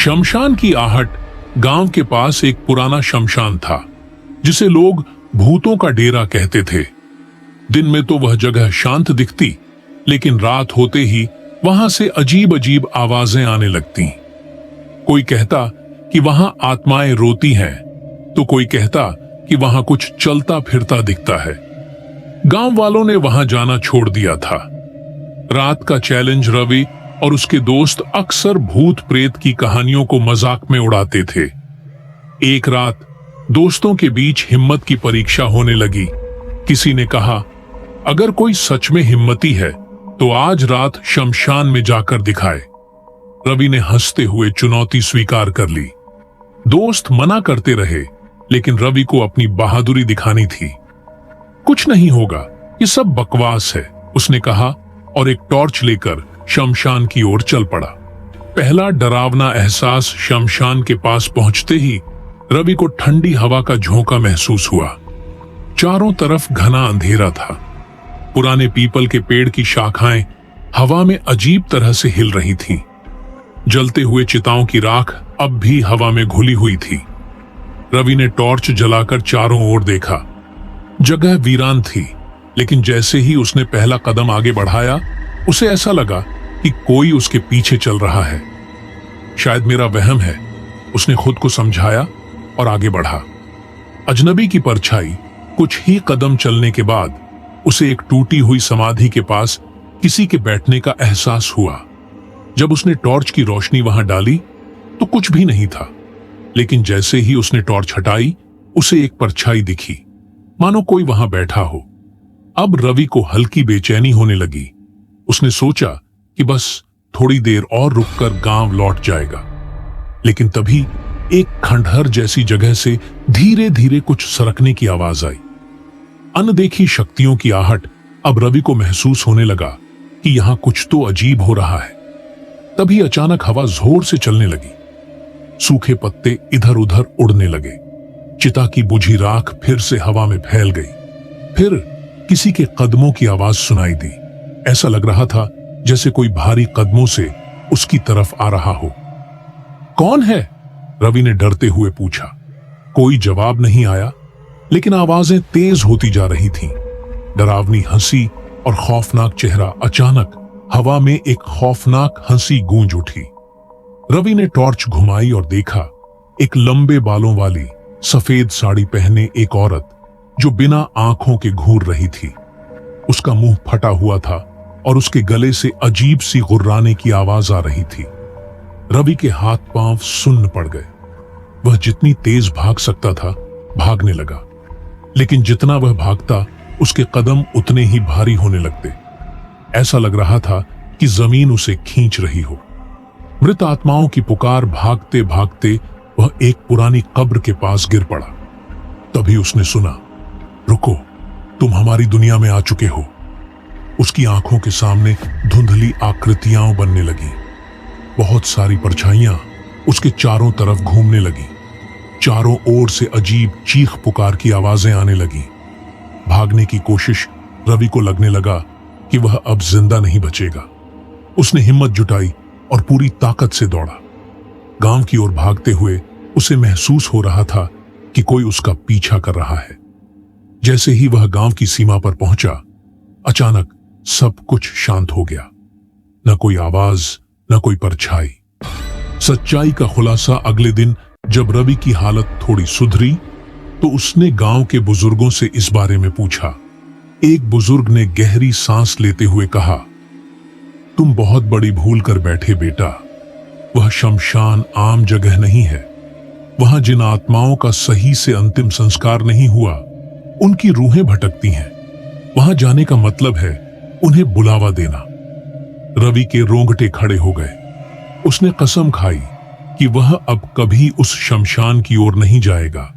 शमशान की आहट। गांव के पास एक पुराना शमशान था जिसे लोग भूतों का डेरा कहते थे। दिन में तो वह जगह शांत दिखती, लेकिन रात होते ही वहां से अजीब अजीब आवाजें आने लगती। कोई कहता कि वहां आत्माएं रोती हैं, तो कोई कहता कि वहां कुछ चलता फिरता दिखता है। गांव वालों ने वहां जाना छोड़ दिया था। रात का चैलेंज रवि और उसके दोस्त अक्सर भूत प्रेत की कहानियों को मजाक में उड़ाते थे। एक रात दोस्तों के बीच हिम्मत की परीक्षा होने लगी। किसी ने कहा, अगर कोई सच में हिम्मती है तो आज रात शमशान में जाकर दिखाए। रवि ने हंसते हुए चुनौती स्वीकार कर ली। दोस्त मना करते रहे, लेकिन रवि को अपनी बहादुरी दिखानी थी। कुछ नहीं होगा, ये सब बकवास है, उसने कहा और एक टॉर्च लेकर शमशान की ओर चल पड़ा। पहला डरावना एहसास शमशान के पास पहुंचते ही रवि को ठंडी हवा का झोंका महसूस हुआ। चारों तरफ घना अंधेरा था। पुराने पीपल के पेड़ की शाखाएं हवा में अजीब तरह से हिल रही थीं। जलते हुए चिताओं की राख अब भी हवा में घुली हुई थी। रवि ने टॉर्च जलाकर चारों ओर देखा। जगह वीरान थी, लेकिन जैसे ही उसने पहला कदम आगे बढ़ाया, उसे ऐसा लगा कि कोई उसके पीछे चल रहा है। शायद मेरा वहम है, उसने खुद को समझाया और आगे बढ़ा। अजनबी की परछाई। कुछ ही कदम चलने के बाद उसे एक टूटी हुई समाधि के पास किसी के बैठने का एहसास हुआ। जब उसने टॉर्च की रोशनी वहां डाली तो कुछ भी नहीं था, लेकिन जैसे ही उसने टॉर्च हटाई, उसे एक परछाई दिखी, मानो कोई वहां बैठा हो। अब रवि को हल्की बेचैनी होने लगी। उसने सोचा कि बस थोड़ी देर और रुककर गांव लौट जाएगा, लेकिन तभी एक खंडहर जैसी जगह से धीरे धीरे कुछ सरकने की आवाज आई। अनदेखी शक्तियों की आहट। अब रवि को महसूस होने लगा कि यहां कुछ तो अजीब हो रहा है। तभी अचानक हवा जोर से चलने लगी। सूखे पत्ते इधर उधर उड़ने लगे। चिता की बुझी राख फिर से हवा में फैल गई। फिर किसी के कदमों की आवाज सुनाई दी। ऐसा लग रहा था जैसे कोई भारी कदमों से उसकी तरफ आ रहा हो। कौन है? रवि ने डरते हुए पूछा। कोई जवाब नहीं आया, लेकिन आवाजें तेज होती जा रही थीं। डरावनी हंसी और खौफनाक चेहरा। अचानक हवा में एक खौफनाक हंसी गूंज उठी। रवि ने टॉर्च घुमाई और देखा एक लंबे बालों वाली सफेद साड़ी पहने एक औरत जो बिना आंखों के घूर रही थी। उसका मुंह फटा हुआ था और उसके गले से अजीब सी गुर्राने की आवाज आ रही थी। रवि के हाथ पांव सुन्न पड़ गए। वह जितनी तेज भाग सकता था भागने लगा, लेकिन जितना वह भागता उसके कदम उतने ही भारी होने लगते। ऐसा लग रहा था कि जमीन उसे खींच रही हो। मृत आत्माओं की पुकार। भागते भागते वह एक पुरानी कब्र के पास गिर पड़ा। तभी उसने सुना, रुको, तुम हमारी दुनिया में आ चुके हो। उसकी आंखों के सामने धुंधली आकृतियां बनने लगी। बहुत सारी परछाइयां उसके चारों तरफ घूमने लगी। चारों ओर से अजीब चीख पुकार की आवाजें आने लगी। भागने की कोशिश। रवि को लगने लगा कि वह अब जिंदा नहीं बचेगा। उसने हिम्मत जुटाई और पूरी ताकत से दौड़ा। गांव की ओर भागते हुए उसे महसूस हो रहा था कि कोई उसका पीछा कर रहा है। जैसे ही वह गांव की सीमा पर पहुंचा, अचानक सब कुछ शांत हो गया। न कोई आवाज, न कोई परछाई। सच्चाई का खुलासा अगले दिन जब रवि की हालत थोड़ी सुधरी तो उसने गांव के बुजुर्गों से इस बारे में पूछा। एक बुजुर्ग ने गहरी सांस लेते हुए कहा, तुम बहुत बड़ी भूल कर बैठे बेटा। वह शमशान आम जगह नहीं है। वहां जिन आत्माओं का सही से अंतिम संस्कार नहीं हुआ, उनकी रूहें भटकती हैं। वहां जाने का मतलब है उन्हें बुलावा देना। रवि के रोंगटे खड़े हो गए। उसने कसम खाई कि वह अब कभी उस शमशान की ओर नहीं जाएगा।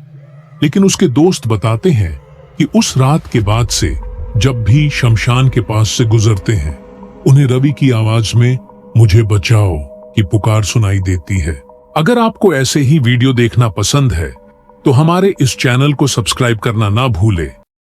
लेकिन उसके दोस्त बताते हैं कि उस रात के बाद से जब भी शमशान के पास से गुजरते हैं, उन्हें रवि की आवाज में मुझे बचाओ की पुकार सुनाई देती है। अगर आपको ऐसे ही वीडियो देखना पसंद है तो हमारे इस चैनल को सब्सक्राइब करना ना भूले